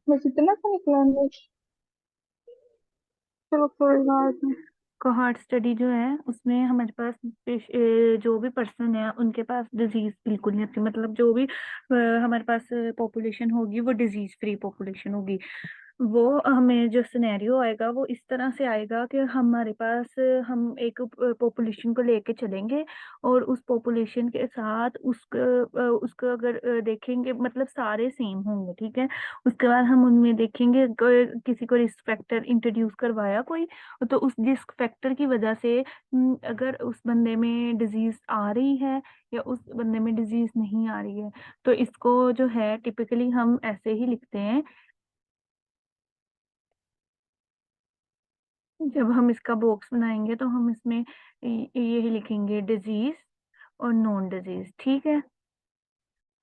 बस इतना सा निकला नहीं। चलो कोई बात नहीं। कोहार्ट स्टडी जो है उसमें हमारे पास जो भी पर्सन है उनके पास डिजीज बिल्कुल नहीं होती, मतलब जो भी हमारे पास पॉपुलेशन होगी वो डिजीज फ्री पॉपुलेशन होगी। वो हमें जो सिनेरियो आएगा वो इस तरह से आएगा कि हमारे पास हम एक पॉपुलेशन को लेके चलेंगे और उस पॉपुलेशन के साथ उसको अगर देखेंगे, मतलब सारे सेम होंगे, ठीक है। उसके बाद हम उनमें देखेंगे किसी को रिस्क फैक्टर इंट्रोड्यूस करवाया कोई, तो उस रिस्क फैक्टर की वजह से अगर उस बंदे में डिजीज आ रही है या उस बंदे में डिजीज नहीं आ रही है, तो इसको जो है टिपिकली हम ऐसे ही लिखते हैं। जब हम इसका बॉक्स बनाएंगे तो हम इसमें यही लिखेंगे डिजीज और नॉन डिजीज, ठीक है।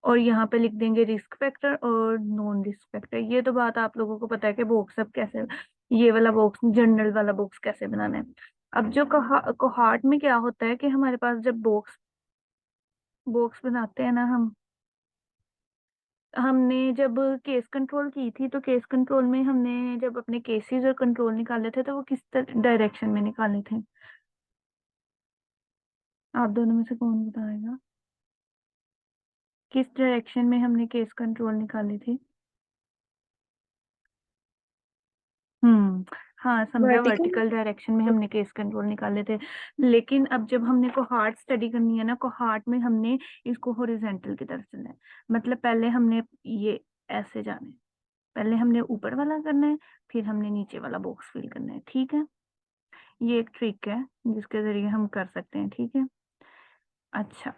और यहाँ पे लिख देंगे रिस्क फैक्टर और नॉन रिस्क फैक्टर। ये तो बात आप लोगों को पता है कि बॉक्स अब कैसे, ये वाला बॉक्स जनरल वाला बॉक्स कैसे बनाना है। अब जो कोहार्ट में क्या होता है कि हमारे पास जब बॉक्स बॉक्स बनाते हैं ना हम, हमने जब केस कंट्रोल की थी तो केस कंट्रोल में हमने जब अपने केसेस और कंट्रोल निकाले थे तो वो किस डायरेक्शन में निकाले थे? आप दोनों में से कौन बताएगा किस डायरेक्शन में हमने केस कंट्रोल निकाली थी? हम्म, हाँ समझा, वर्टिकल। वर्टिकल डायरेक्शन में हमने केस कंट्रोल निकाले थे। लेकिन अब जब हमने कोहार्ट स्टडी करनी है ना, कोहार्ट में हमने इसको हॉरिजेंटल की तरफ चलना है। मतलब पहले हमने ये ऐसे जाना है, पहले हमने ऊपर वाला करना है, फिर हमने नीचे वाला बॉक्स फिल करना है, ठीक है। ये एक ट्रिक है जिसके जरिए हम कर सकते हैं, ठीक है। अच्छा,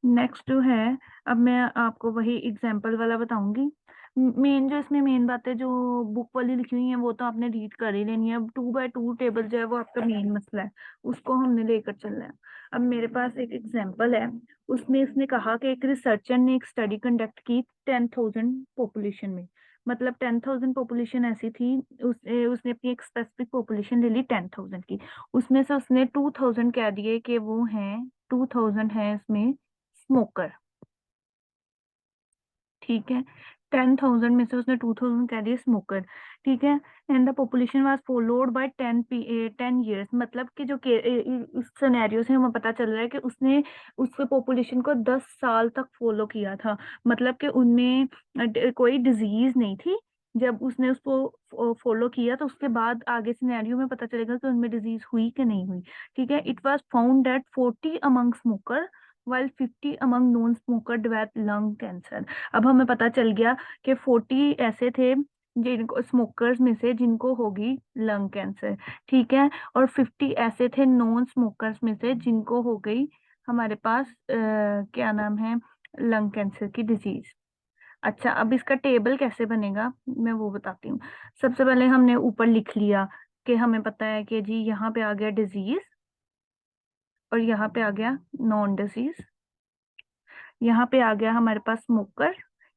नेक्स्ट जो है, अब मैं आपको वही एग्जाम्पल वाला बताऊंगी। मेन जो इसमें मेन बातें जो बुक वाली लिखी हुई है वो तो आपने रीड कर ही लेनी है। अब 2 बाय 2 टेबल जो है वो आपका मेन मसला है, उसको हमने लेकर चलना है। अब मेरे पास एक एग्जाम्पल है, उसमें इसने कहा कि एक रिसर्चर ने एक स्टडी कंडक्ट की 10,000 पॉपुलेशन में। मतलब 10,000 पॉपुलेशन ऐसी थी, उसने अपनी एक स्पेसिफिक पॉपुलेशन ले ली 10,000 की। उसमें से उसने 2,000 कह दिए कि वो हैं, 2,000 है इसमें स्मोकर, ठीक है। 10,000 में से उसने 2,000 कह दिए स्मोकर, ठीक है। And the population was followed by 10 years. मतलब कि जो इस सिनेरियो से हमें पता चल रहा है कि उसने उसके पॉपुलेशन को 10 साल तक फॉलो किया था। मतलब कि उनमें कोई डिजीज नहीं थी। जब उसने उसको फॉलो किया तो उसके बाद आगे सिनेरियो में पता चलेगा कि उनमें डिजीज हुई कि नहीं हुई, ठीक है। It was found that 40 among smoker while 50 among non smoker develop lung cancer. अब हमें पता चल गया कि 40 ऐसे थे जिनको स्मोकर्स में से जिनको होगी लंग कैंसर, ठीक है। और 50 ऐसे थे नॉन स्मोकर्स में से जिनको हो गई हमारे पास क्या नाम है, लंग कैंसर की डिजीज। अच्छा, अब इसका टेबल कैसे बनेगा मैं वो बताती हूँ। सबसे पहले हमने ऊपर लिख लिया कि हमें पता है कि जी यहाँ पे आ गया डिजीज और यहाँ पे आ गया नॉन डिजीज, यहाँ पे आ गया हमारे पास स्मोकर,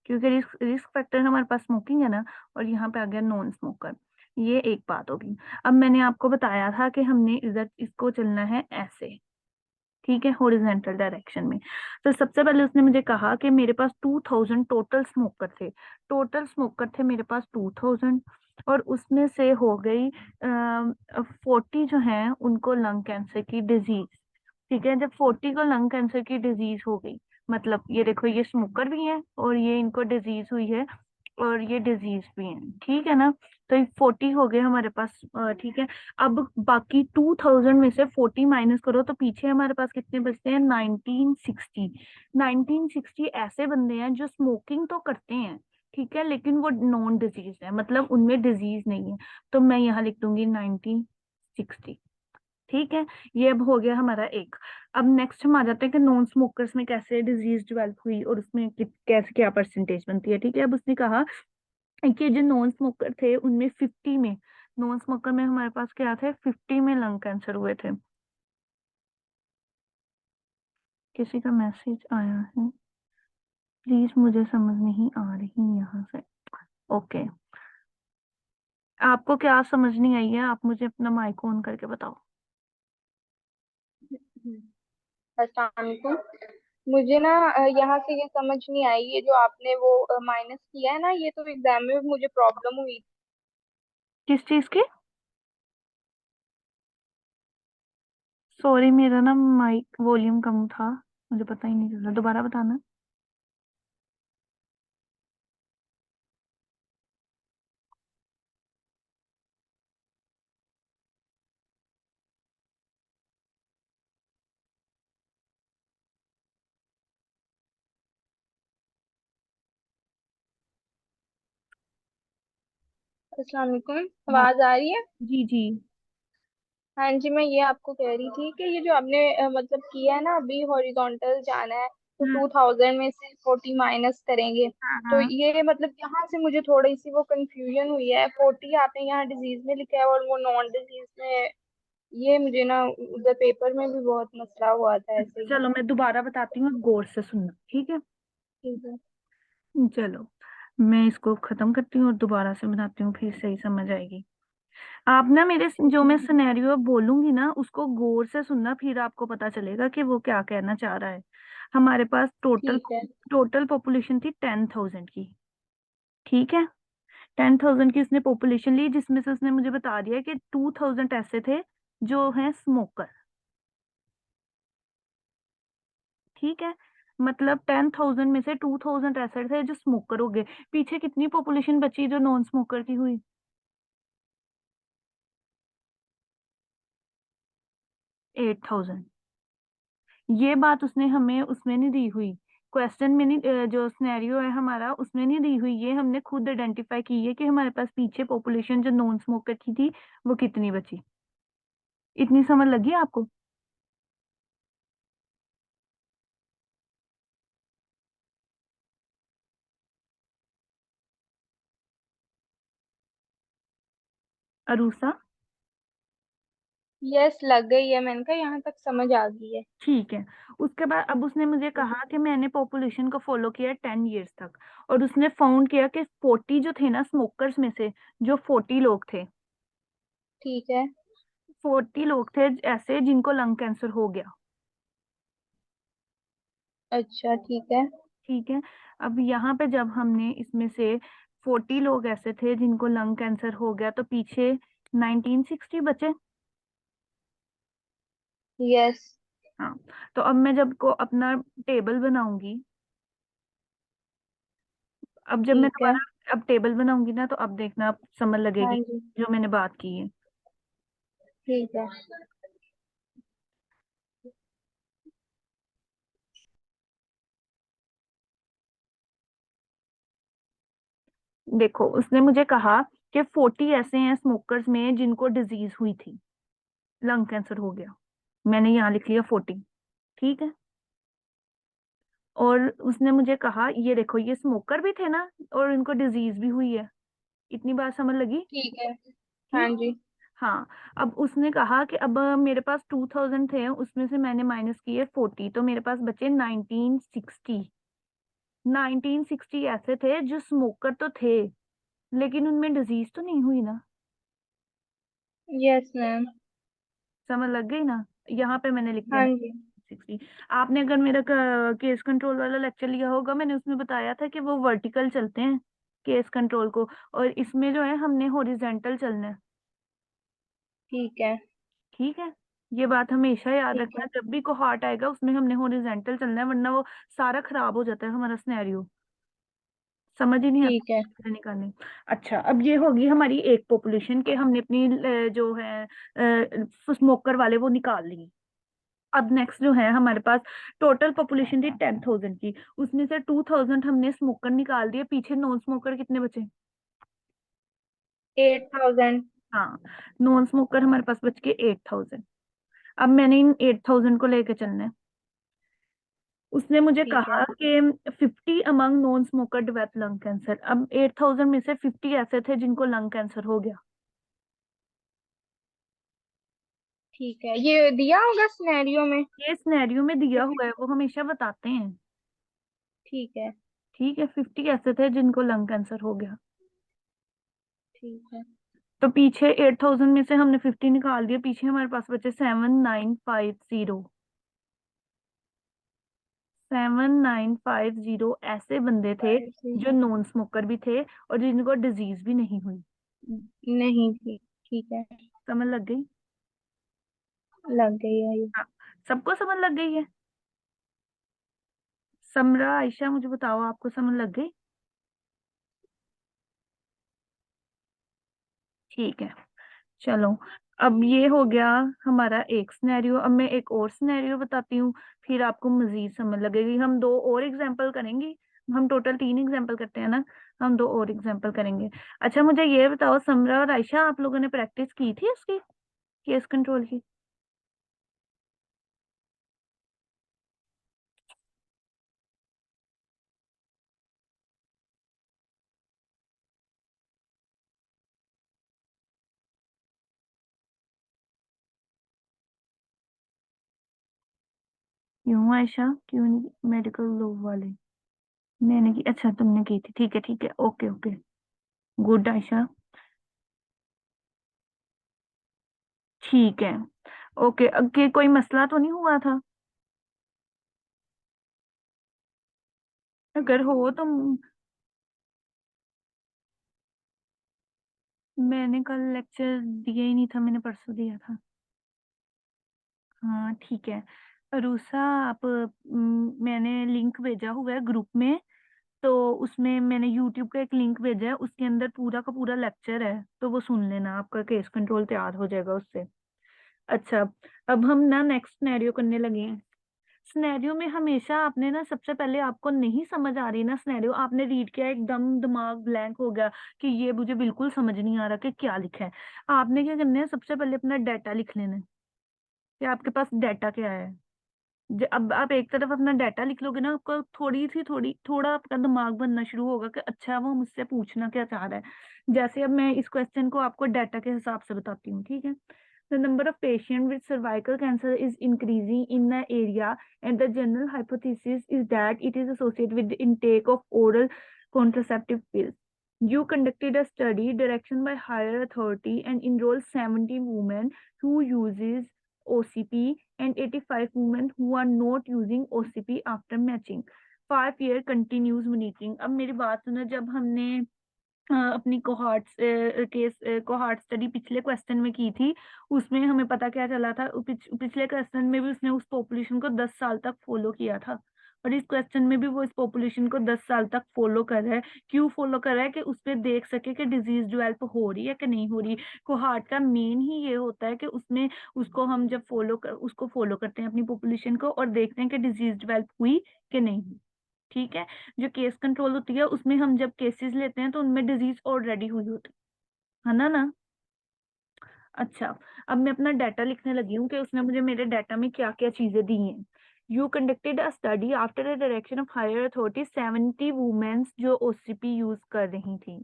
क्योंकि रिस्क रिस्क फैक्टर हमारे पास स्मोकिंग है ना। और यहाँ पे आ गया नॉन स्मोकर। ये एक बात होगी। अब मैंने आपको बताया था कि हमने इधर इसको चलना है ऐसे, ठीक है, हॉरिजेंटल डायरेक्शन में। तो सबसे पहले उसने मुझे कहा कि मेरे पास 2,000 टोटल स्मोकर थे। टोटल स्मोकर थे मेरे पास 2,000, और उसमें से हो गई 40 जो है उनको लंग कैंसर की डिजीज, ठीक है। जब 40 को लंग कैंसर की डिजीज हो गई, मतलब ये देखो ये स्मोकर भी है और ये इनको डिजीज हुई है और ये डिजीज भी है, ठीक है ना। तो ये 40 हो गए हमारे पास, ठीक है। अब बाकी 2,000 में से 40 माइनस करो तो पीछे हमारे पास कितने बचते हैं, 1960। 1960 ऐसे बंदे हैं जो स्मोकिंग तो करते हैं, ठीक है, लेकिन वो नॉन डिजीज है, मतलब उनमें डिजीज नहीं है। तो मैं यहाँ लिख दूंगी 1960, ठीक है। ये अब हो गया हमारा एक। अब नेक्स्ट हम आ जाते हैं कि नॉन स्मोकर्स में कैसे डिजीज डेवलप हुई और उसमें कैसे क्या परसेंटेज बनती है, ठीक है। अब उसने कहा कि जो नॉन स्मोकर थे उनमें 50 में, नॉन स्मोकर में हमारे पास क्या थे, 50 में लंग कैंसर हुए थे। किसी का मैसेज आया है, प्लीज मुझे समझ नहीं आ रही यहाँ से। ओके, आपको क्या समझ नहीं आई है, आप मुझे अपना माइक ऑन करके बताओ। अस्सलाम वालेकुम। मुझे ना यहाँ से ये समझ नहीं आई, ये जो आपने वो माइनस किया है ना, ये तो एग्जाम में भी मुझे प्रॉब्लम हुई। किस चीज की? सॉरी, मेरा ना माइक वॉल्यूम कम था, मुझे पता ही नहीं चला, दोबारा बताना। अस्सलाम वालेकुम, हाँ आवाज आ रही है? जी जी। हाँ जी, मैं ये आपको कह रही थी कि ये जो आपने मतलब किया है ना, अभी हॉरिजॉन्टल जाना है तो हम्म। 2000 में से 40 माइनस करेंगे। हाँ तो हाँ। ये मतलब यहाँ से मुझे थोड़ी सी वो कंफ्यूजन हुई है, 40 आपने यहाँ डिजीज में लिखा है और वो नॉन डिजीज में। ये मुझे ना उधर पेपर में भी बहुत मसला हुआ था ऐसे ही। चलो मैं दोबारा बताती हूँ, गौर से सुनना, ठीक है? ठीक है। चलो, मैं इसको खत्म करती हूँ और दोबारा से बनाती हूँ, फिर सही समझ आएगी। आप ना मेरे जो ठीक मैं है। सिनेरियो बोलूंगी ना उसको गौर से सुनना, फिर आपको पता चलेगा कि वो क्या कहना चाह रहा है। हमारे पास टोटल ठीक है। टोटल पॉपुलेशन थी 10,000 की, ठीक है? 10,000 की उसने पॉपुलेशन ली, जिसमें से उसने मुझे बता दिया कि 2,000 ऐसे थे जो हैं स्मोकर, ठीक है? मतलब 10,000 में से 2,000 ऐसे थे जो स्मोकर हो गए। पीछे कितनी पॉपुलेशन बची जो नॉन स्मोकर की हुई? 8,000। ये बात उसने हमें उसमें नहीं दी हुई, क्वेश्चन में नहीं, जो सिनेरियो है हमारा उसमें नहीं दी हुई, ये हमने खुद आइडेंटिफाई की है कि हमारे पास पीछे पॉपुलेशन जो नॉन स्मोकर की थी वो कितनी बची। इतनी समझ लगी आपको? अरूसा? यस, लग गई है, मैंने कहा यहाँ तक समझ आ गई है। ठीक है। उसके बाद अब उसने मुझे कहा कि मैंने पॉपुलेशन को फॉलो किया 10 ईयर्स तक, और उसने फाउंड किया कि 40 जो थे ना स्मोकर्स में से, जो 40 लोग थे, ठीक है। 40 लोग थे ऐसे जिनको लंग कैंसर हो गया, अच्छा, ठीक है। ठीक है? अब यहाँ पे जब हमने इसमें से 40 लोग ऐसे थे जिनको लंग कैंसर हो गया, तो पीछे 1960 बचे। यस। हाँ। तो अब मैं जब को अपना टेबल बनाऊंगी, अब जब मैं ठीक है। दोबारा अब टेबल बनाऊंगी ना, तो अब देखना, अब समझ हाँ लगेगी जी। जो मैंने बात की है। ठीक है। देखो, उसने मुझे कहा कि 40 ऐसे हैं स्मोकर्स में जिनको डिजीज हुई थी, लंग कैंसर हो गया, मैंने यहाँ लिख लिया 40, ठीक है? और उसने मुझे कहा ये देखो ये स्मोकर भी थे ना, और इनको डिजीज भी हुई है। इतनी बात समझ लगी? ठीक है। हाँ ठीक। जी। हाँ। अब उसने कहा कि अब मेरे पास 2,000 थे, उसमें से मैंने माइनस किए 40, तो मेरे पास बचे 1960। 1960 ऐसे थे जो स्मोकर तो थे, लेकिन उनमें डिजीज तो नहीं हुई ना। Yes ma'am. समझ लग गई ना? यहाँ पे मैंने लिख दिया हाँ जी। 1960। आपने अगर मेरा केस कंट्रोल वाला लेक्चर लिया होगा, मैंने उसमें बताया था कि वो वर्टिकल चलते हैं केस कंट्रोल को, और इसमें जो है हमने हॉरिजेंटल चलना है, ठीक है। ठीक है? ये बात हमेशा याद ठीक रखना, है। जब भी कोहार्ट आएगा उसमें हमने हॉरिजेंटल चलना है, वरना वो सारा खराब हो जाता है हमारा सिनेरियो, समझ ही नहीं ठीक है। आता निकालने। अच्छा, अब ये होगी हमारी एक पॉपुलेशन के, हमने अपनी जो है स्मोकर वाले वो निकाल ली। अब नेक्स्ट जो है हमारे पास टोटल पॉपुलेशन थी 10,000 की, उसमें से 2,000 हमने स्मोकर निकाल दिए, पीछे नॉन स्मोकर कितने बचे? 8000। हाँ, नॉन स्मोकर हमारे पास बच के 8,000। अब मैंने इन 8,000 को लेके चलना है। उसने मुझे ठीक है। कहा कि 50 among non smoker develop lung cancer. अब 8,000 में से 50 ऐसे थे जिनको लंग कैंसर हो गया। ठीक है, ये दिया होगा सिनेरियो में। ये सिनेरियो में दिया ठीक हुआ है, वो हमेशा बताते हैं, है। ठीक है? 50 ऐसे थे जिनको लंग कैंसर हो गया, ठीक है। तो पीछे 8,000 में से हमने 50 निकाल दिया, पीछे हमारे पास बचे 7,950। 7950 ऐसे बंदे थे 50 जो नॉन स्मोकर भी थे और जिनको डिजीज भी नहीं हुई। नहीं थी। ठीक है। समझ लग गई? लग गई है ये। हाँ, सबको समझ लग गई है। समरा, आयशा, मुझे बताओ, आपको समझ लग गई? ठीक है, चलो। अब ये हो गया हमारा एक सिनेरियो। अब मैं एक और सिनेरियो बताती हूँ, फिर आपको मजीद समझ लगेगी। हम दो और एग्जाम्पल करेंगे। हम टोटल 3 एग्जाम्पल करते हैं ना, हम दो और एग्जाम्पल करेंगे। अच्छा, मुझे ये बताओ समरा और आयशा, आप लोगों ने प्रैक्टिस की थी उसकी, केस कंट्रोल की? क्यों आयशा, क्यों नहीं? मेडिकल लॉ वाले मैंने की? अच्छा, तुमने की थी, ठीक है ठीक है, ओके ओके, गुड आयशा। ठीक है, ओके। अगे कोई मसला तो नहीं हुआ था? अगर हो तो मैंने कल लेक्चर दिया ही नहीं था, मैंने परसों दिया था। हाँ ठीक है। रूसा, आप मैंने लिंक भेजा हुआ है ग्रुप में, तो उसमें मैंने यूट्यूब का एक लिंक भेजा है, उसके अंदर पूरा का पूरा लेक्चर है, तो वो सुन लेना, आपका केस कंट्रोल तैयार हो जाएगा उससे। अच्छा, अब हम ना नेक्स्ट सिनेरियो करने लगे हैं। सिनेरियो में हमेशा आपने ना, सबसे पहले आपको नहीं समझ आ रही ना सिनेरियो, आपने रीड किया, एकदम दिमाग ब्लैंक हो गया कि ये मुझे बिल्कुल समझ नहीं आ रहा कि क्या लिखा है। आपने क्या करना है, सबसे पहले अपना डाटा लिख लेना है कि आपके पास डाटा क्या है। अब आप एक तरफ अपना डाटा लिख लोगे ना, आपका थोड़ा आपका दिमाग बनना शुरू होगा कि अच्छा वो मुझसे पूछना क्या चाह रहा है। जैसे अब मैं इस क्वेश्चन को आपको डाटा के हिसाब से बताती हूँ, ठीक है? The number of patients with cervical cancer is increasing in the area, and the general hypothesis is that it is associated with the intake of oral contraceptive pills. You conducted a study direction by higher authority and enrolled 70 women who uses OCP and 85 women who are not using OCP after matching. 5 year continuous monitoring. अब मेरी बात सुनो, जब हमने अपनी cohort study पिछले question में की थी, उसमें हमें पता क्या चला था, पिछले क्वेश्चन में भी उसने उस पॉपुलेशन को 10 साल तक फॉलो किया था, और इस क्वेश्चन में भी वो इस पॉपुलेशन को 10 साल तक फॉलो कर रहा है। क्यों फॉलो कर रहा है? कि उस पर देख सके कि डिजीज डेवलप हो रही है कि नहीं हो रही। कोहार्ट का मेन ही ये होता है कि उसमें उसको हम जब उसको फॉलो करते हैं अपनी पॉपुलेशन को, और देखते हैं कि डिजीज डेवलप हुई कि नहीं हुई। ठीक है? जो केस कंट्रोल होती है, उसमें हम जब केसेस लेते हैं तो उनमें डिजीज ऑलरेडी हुई होती है ना। अच्छा, अब मैं अपना डाटा लिखने लगी हूँ कि उसने मुझे मेरे डाटा में क्या क्या चीजें दी हैं। You conducted a study after a direction of higher authority, 70 womens जो ओसीपी यूज कर रही थी।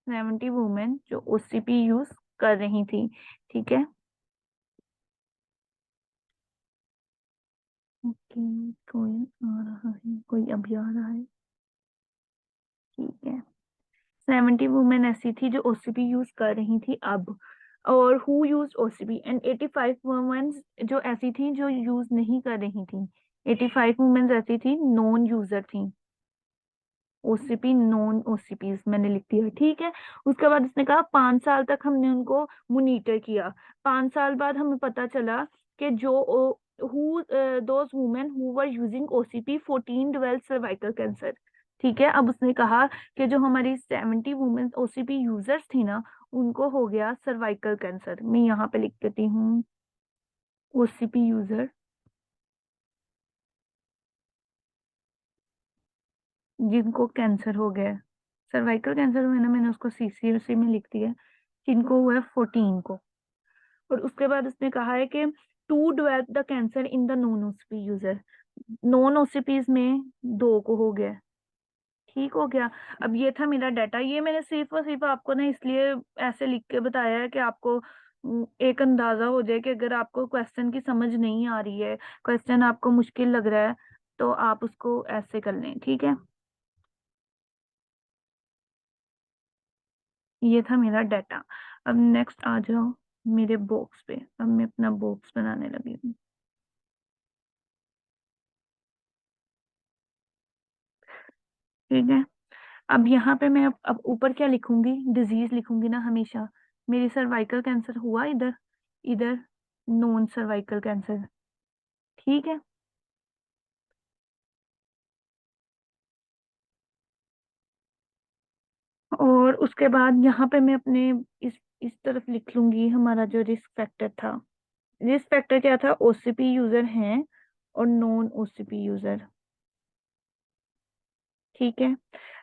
70 वुमेन जो ओसीपी यूज कर रही थी, ठीक है? ओके, कोई आ रहा है, कोई अभी आ रहा है, ठीक है। 70 वुमेन ऐसी थी जो ओसीपी यूज कर रही थी अब, और who use OCP, and 85 women जो ऐसी थी जो यूज नहीं कर रही थी। 85 वुमेन ऐसी थी नॉन यूजर थी। ओसीपी नॉन ओसीपीज मैंने लिख दिया, ठीक है। उसके बाद उसने कहा 5 साल तक हमने उनको मोनिटर किया। 5 साल बाद हमें पता चला कि जो who those women who were using OCP 14 develop cervical cancer. ठीक है, अब उसने कहा कि जो हमारी 70 वुमेन ओसीपी यूजर्स थी ना, उनको हो गया सर्वाइकल कैंसर। मैं यहाँ पे लिख देती हूँ ओसीपी यूजर जिनको कैंसर हो गया, सर्वाइकल कैंसर हुआ ना, मैंने उसको सीसीसी में लिख दिया, जिनको हुआ है 14 को। और उसके बाद उसने कहा है कि to develop the cancer in the non OCP user, non OCPs में 2 को हो गया। ठीक हो गया। अब ये था मेरा डाटा, ये मैंने सिर्फ और सिर्फ आपको ना इसलिए ऐसे लिख के बताया है कि आपको एक अंदाजा हो जाए कि अगर आपको क्वेश्चन की समझ नहीं आ रही है, क्वेश्चन आपको मुश्किल लग रहा है, तो आप उसको ऐसे कर लें, ठीक है? ये था मेरा डाटा। अब नेक्स्ट आ जाओ। मेरे बॉक्स पे। अब मैं अपना बॉक्स बनाने लगी हूँ। ठीक है। अब यहाँ पे मैं अब ऊपर क्या लिखूंगी, डिजीज लिखूंगी ना हमेशा। मेरी सर्वाइकल कैंसर हुआ इधर, इधर नॉन सर्वाइकल कैंसर। ठीक है। और उसके बाद यहाँ पे मैं अपने इस तरफ लिख लूंगी हमारा जो रिस्क फैक्टर था। रिस्क फैक्टर क्या था, ओसीपी यूजर हैं और नॉन ओसीपी यूजर। ठीक है।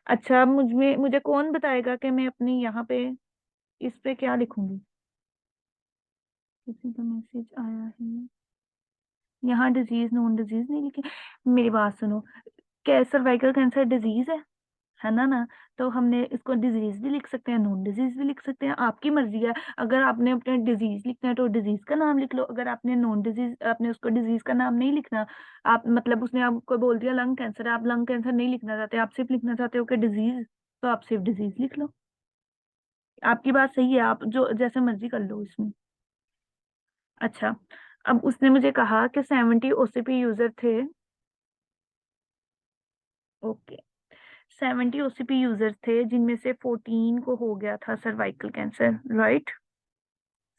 अच्छा, मुझे कौन बताएगा कि मैं अपनी यहाँ पे इस पे क्या लिखूंगी। किसी का मैसेज आया है, यहाँ डिजीज नॉन डिजीज नहीं लिखे। मेरी बात सुनो, क्या सर्वाइकल कैंसर डिजीज है ना। तो हमने इसको डिजीज भी लिख सकते हैं, नॉन डिजीज भी लिख सकते हैं, आपकी मर्जी है। अगर आपने अपने डिजीज लिखना है तो डिजीज का नाम लिख लो, अगर आपने नॉन डिजीज, आपने उसको डिजीज का नाम नहीं लिखना, आप मतलब उसने आपको बोल दिया लंग कैंसर है, आप लंग कैंसर नहीं लिखना चाहते, आप सिर्फ लिखना चाहते हो कि डिजीज, तो आप सिर्फ डिजीज लिख लो। आपकी बात सही है, आप जो जैसे मर्जी कर लो इसमें। अच्छा, अब उसने मुझे कहा कि 70 ओसीपी यूजर थे। ओके, 70 ओसीपी यूजर्स थे जिनमें से 14 को हो गया था cervical cancer, right.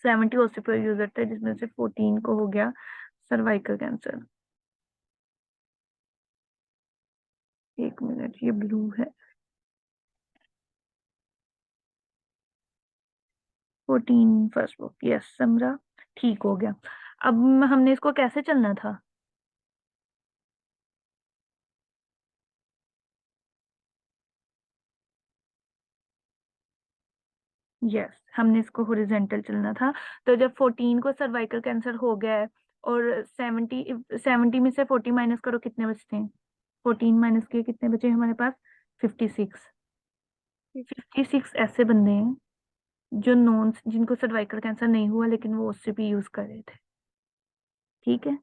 70 OCP user थे जिसमें से 14 को हो गया सर्वाइकल कैंसर। एक मिनट, ये ब्लू है। 14 फर्स्ट बुक, यस समझा। ठीक हो गया। अब हमने इसको कैसे चलना था। यस, हमने इसको हॉरिजॉन्टल चलना था। तो जब 14 को सर्वाइकल कैंसर हो गया है और 70 70 में से 40 माइनस करो, कितने बचते हैं। 14 माइनस के कितने बचे हमारे पास, 56। 56 ऐसे बंदे हैं जो नॉन, जिनको सर्वाइकल कैंसर नहीं हुआ लेकिन वो ओसीपी यूज कर रहे थे। ठीक है।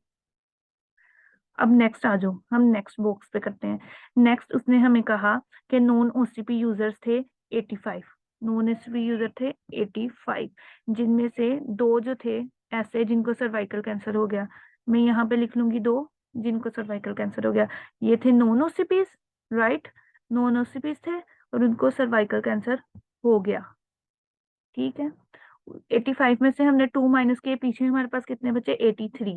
अब नेक्स्ट आ जाओ, हम नेक्स्ट बॉक्स पे करते हैं। नेक्स्ट उसने हमें कहा कि नॉन ओसीपी यूजर्स थे 85। नॉन ओसीपी यूजर थे 85, जिनमें से दो जो थे ऐसे जिनको सर्वाइकल कैंसर हो गया। मैं यहाँ पे लिख लूंगी दो जिनको सर्वाइकल कैंसर हो गया। ये थे non OCPs, right. Non OCPs थे और उनको सर्वाइकल कैंसर हो गया। ठीक है। 85 में से हमने 2 माइनस किए, पीछे हमारे पास कितने बचे, 83।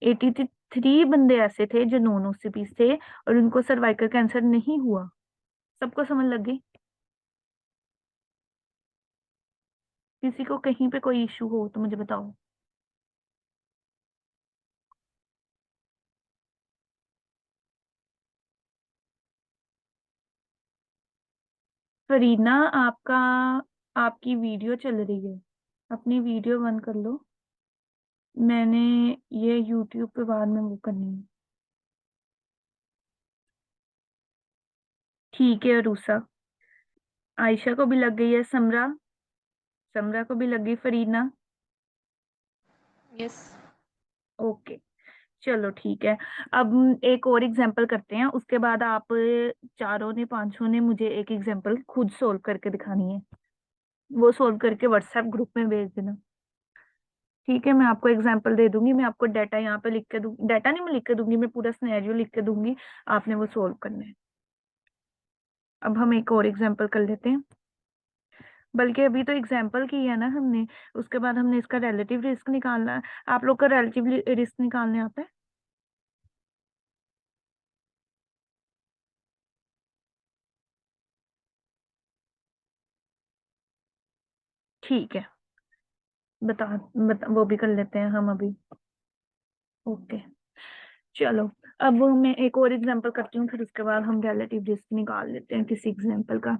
83 बंदे ऐसे थे जो नॉन ओसीपीज थे और उनको सर्वाइकल कैंसर नहीं हुआ। सबको समझ लग गई। किसी को कहीं पे कोई इशू हो तो मुझे बताओ। फरीना, आपका, आपकी वीडियो चल रही है, अपनी वीडियो बंद कर लो। मैंने ये यूट्यूब पे बाद में वो करनी है। ठीक है रूसा। आयशा को भी लग गई है, समरा, समरा को भी लग गई, फरीना। यस। ओके, चलो ठीक है। अब एक और एग्जांपल करते हैं, उसके बाद आप चारों ने, पांचों ने मुझे एक एग्जांपल खुद सोल्व करके दिखानी है। वो सोल्व करके व्हाट्सएप ग्रुप में भेज देना। ठीक है, मैं आपको एग्जांपल दे दूंगी, मैं आपको डाटा यहाँ पे लिख के दूँ, डाटा नहीं मैं लिख के दूंगी, मैं पूरा सिनेरियो लिख के दूंगी, आपने वो सोल्व करना है। अब हम एक और एग्जांपल कर लेते हैं, बल्कि अभी तो एग्जांपल की है ना हमने, उसके बाद हमने इसका रिलेटिव रिस्क निकालना है। आप लोग का रिलेटिव रिस्क निकालने आता है। ठीक है, बता वो भी कर लेते हैं हम अभी। ओके, चलो। अब मैं एक और एग्जांपल करती हूँ, फिर उसके बाद हम रिलेटिव रिस्क निकाल लेते हैं किसी एग्जांपल का।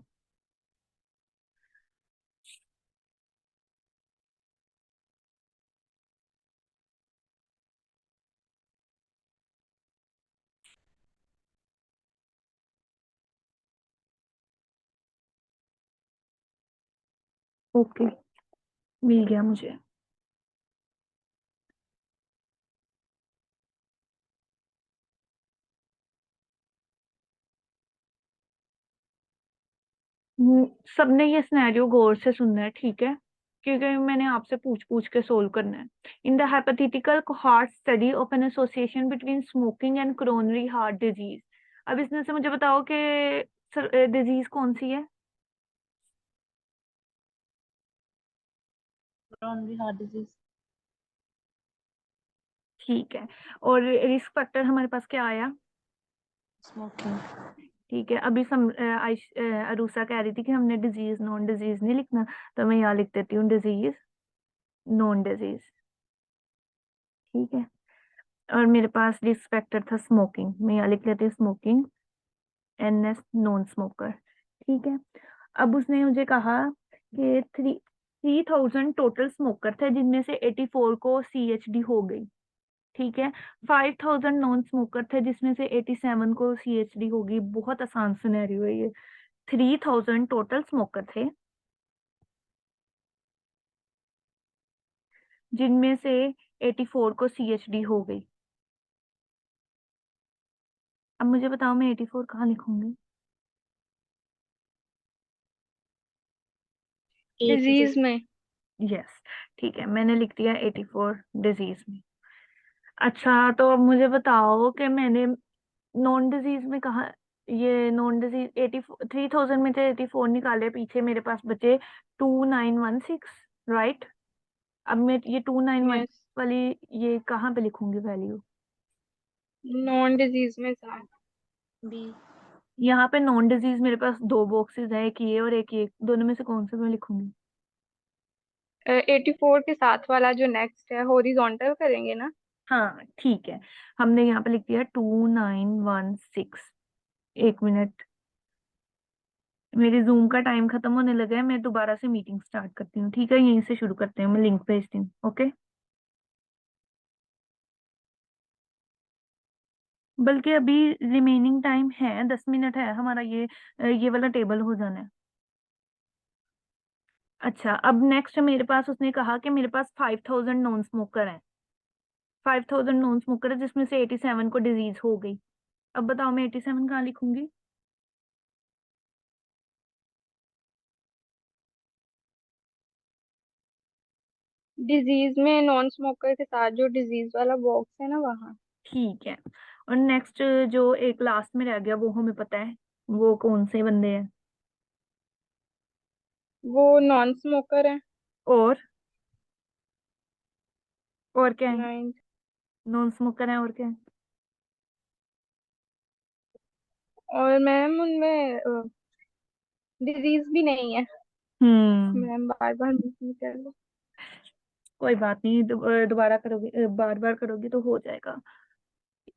ओके, मिल गया मुझे। सबने ये सिनेरियो गौर से सुनना है, ठीक है। क्योंकि मैंने आपसे पूछ पूछ के सोल्व करना है। In the hypothetical heart study of an association between smoking and coronary heart disease, अब इसमें से मुझे बताओ कि डिजीज कौन सी है। Coronary heart disease. ठीक है, और रिस्क फैक्टर हमारे पास क्या आया। स्मोकिंग। ठीक है, अभी अरूसा कह रही थी कि हमने डिजीज नॉन डिजीज नहीं लिखना, तो मैं यहाँ लिख देती हूँ डिजीज नॉन डिजीज। ठीक है, और मेरे पास रिस्क फैक्टर था स्मोकिंग, मैं यहाँ लिख लेती हूँ स्मोकिंग, NS नॉन स्मोकर। ठीक है, अब उसने मुझे कहा कि 3000 टोटल स्मोकर थे, जिनमें से 84 को CHD हो गई। ठीक है, 5000 नॉन स्मोकर थे, जिसमें से 87 को CHD होगी। बहुत आसान सिनेरियो है ये। 3000 टोटल स्मोकर थे, जिनमें से 84 को CHD हो गई। अब मुझे बताओ मैं 84 कहाँ लिखूंगी। डिजीज में। यस, ठीक है, मैंने लिख दिया 84 डिजीज में। अच्छा, तो अब मुझे बताओ कि मैंने नॉन डिजीज में कहा, ये नॉन डिजीज 3000 में से 84 निकाले, पीछे मेरे पास बचे 2916, राइट। अब मैं ये 291 यस, वाली ये कहाँ पे लिखूंगी वैल्यू। नॉन डिजीज में था। बी। यहाँ पे नॉन डिजीज मेरे पास दो बॉक्सेस है, एक ये और एक ये, दोनों में से कौन से मैं लिखूंगी। 84 के साथ वाला जो नेक्स्ट है, हॉरिजॉन्टल करेंगे ना। हाँ ठीक है, हमने यहाँ पे लिख दिया 2916। एक मिनट, मेरे जूम का टाइम खत्म होने लगा है, मैं दोबारा से मीटिंग स्टार्ट करती हूँ। ठीक है, यहीं से शुरू करते हैं, मैं लिंक भेजती हूँ। ओके, बल्कि अभी रिमेनिंग टाइम है, 10 मिनट है हमारा, ये वाला टेबल हो जाना है। अच्छा, अब नेक्स्ट मेरे पास उसने कहा कि मेरे पास 5000 नॉन स्मोकर हैं। 5000 नॉन स्मोकर है, जिसमें से 87 को डिजीज हो गई। अब बताओ मैं 87 कहाँ लिखूंगी। डिजीज में नॉन स्मोकर के साथ जो डिजीज वाला बॉक्स है ना, वहाँ। ठीक है, और नेक्स्ट जो एक लास्ट में रह गया वो हमें पता है, वो कौन से बंदे हैं। वो नॉन स्मोकर है। और क्या है। 9। नॉन स्मोकर है और क्या है। और मैम उनमें डिजीज भी नहीं है। हम्म, मैम बार बार नहीं कर लो। कोई बात नहीं, दोबारा करोगे, बार बार करोगी तो हो जाएगा।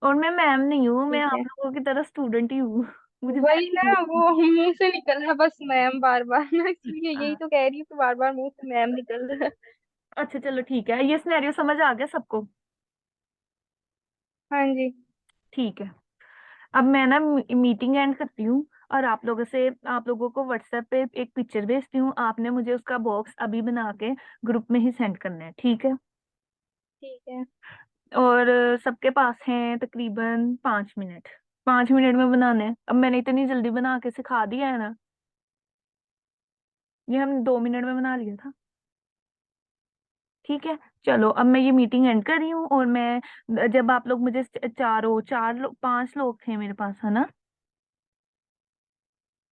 और मैं मैम नहीं हूँ, मैं ठीक आप है, लोगों की तरह स्टूडेंट ही हूँ। मुझे मैम वही ना, नहीं वो बोलना। मुंह से निकल रहा बस मैम बार बार ना, इसलिए यही तो कह रही हूँ कि बार बार मुंह से मैम निकल रहा है। अच्छा चलो ठीक है, ये सिनेरियो समझ आ गया सबको। हाँ जी। ठीक है, अब मैं ना मीटिंग एंड करती हूँ, और आप लोगों को व्हाट्सएप पे एक पिक्चर भेजती हूँ, आपने मुझे उसका बॉक्स अभी बना के ग्रुप में ही सेंड करना है। ठीक है, ठीक है। और सबके पास है तकरीबन 5 मिनट। 5 मिनट में बनाने हैं, अब मैंने इतनी जल्दी बना के सिखा दिया है ना, ये हम 2 मिनट में बना लिया था। ठीक है, चलो अब मैं ये मीटिंग एंड कर रही हूँ, और मैं जब आप लोग मुझे चारों 4 लोग 5 लोग थे मेरे पास, है ना।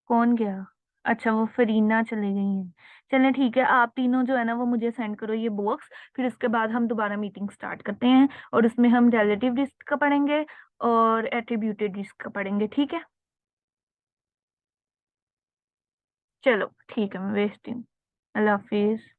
कौन गया। अच्छा, वो फरीना चले गई हैं। चलें ठीक है, आप तीनों जो है ना वो मुझे सेंड करो ये बॉक्स, फिर उसके बाद हम दोबारा मीटिंग स्टार्ट करते हैं, और उसमें हम रिलेटिव रिस्क का पढ़ेंगे और एट्रीब्यूटेड रिस्क का पढ़ेंगे। ठीक है, चलो ठीक है, मैं भेजती हूँ। अल्लाह हाफिज।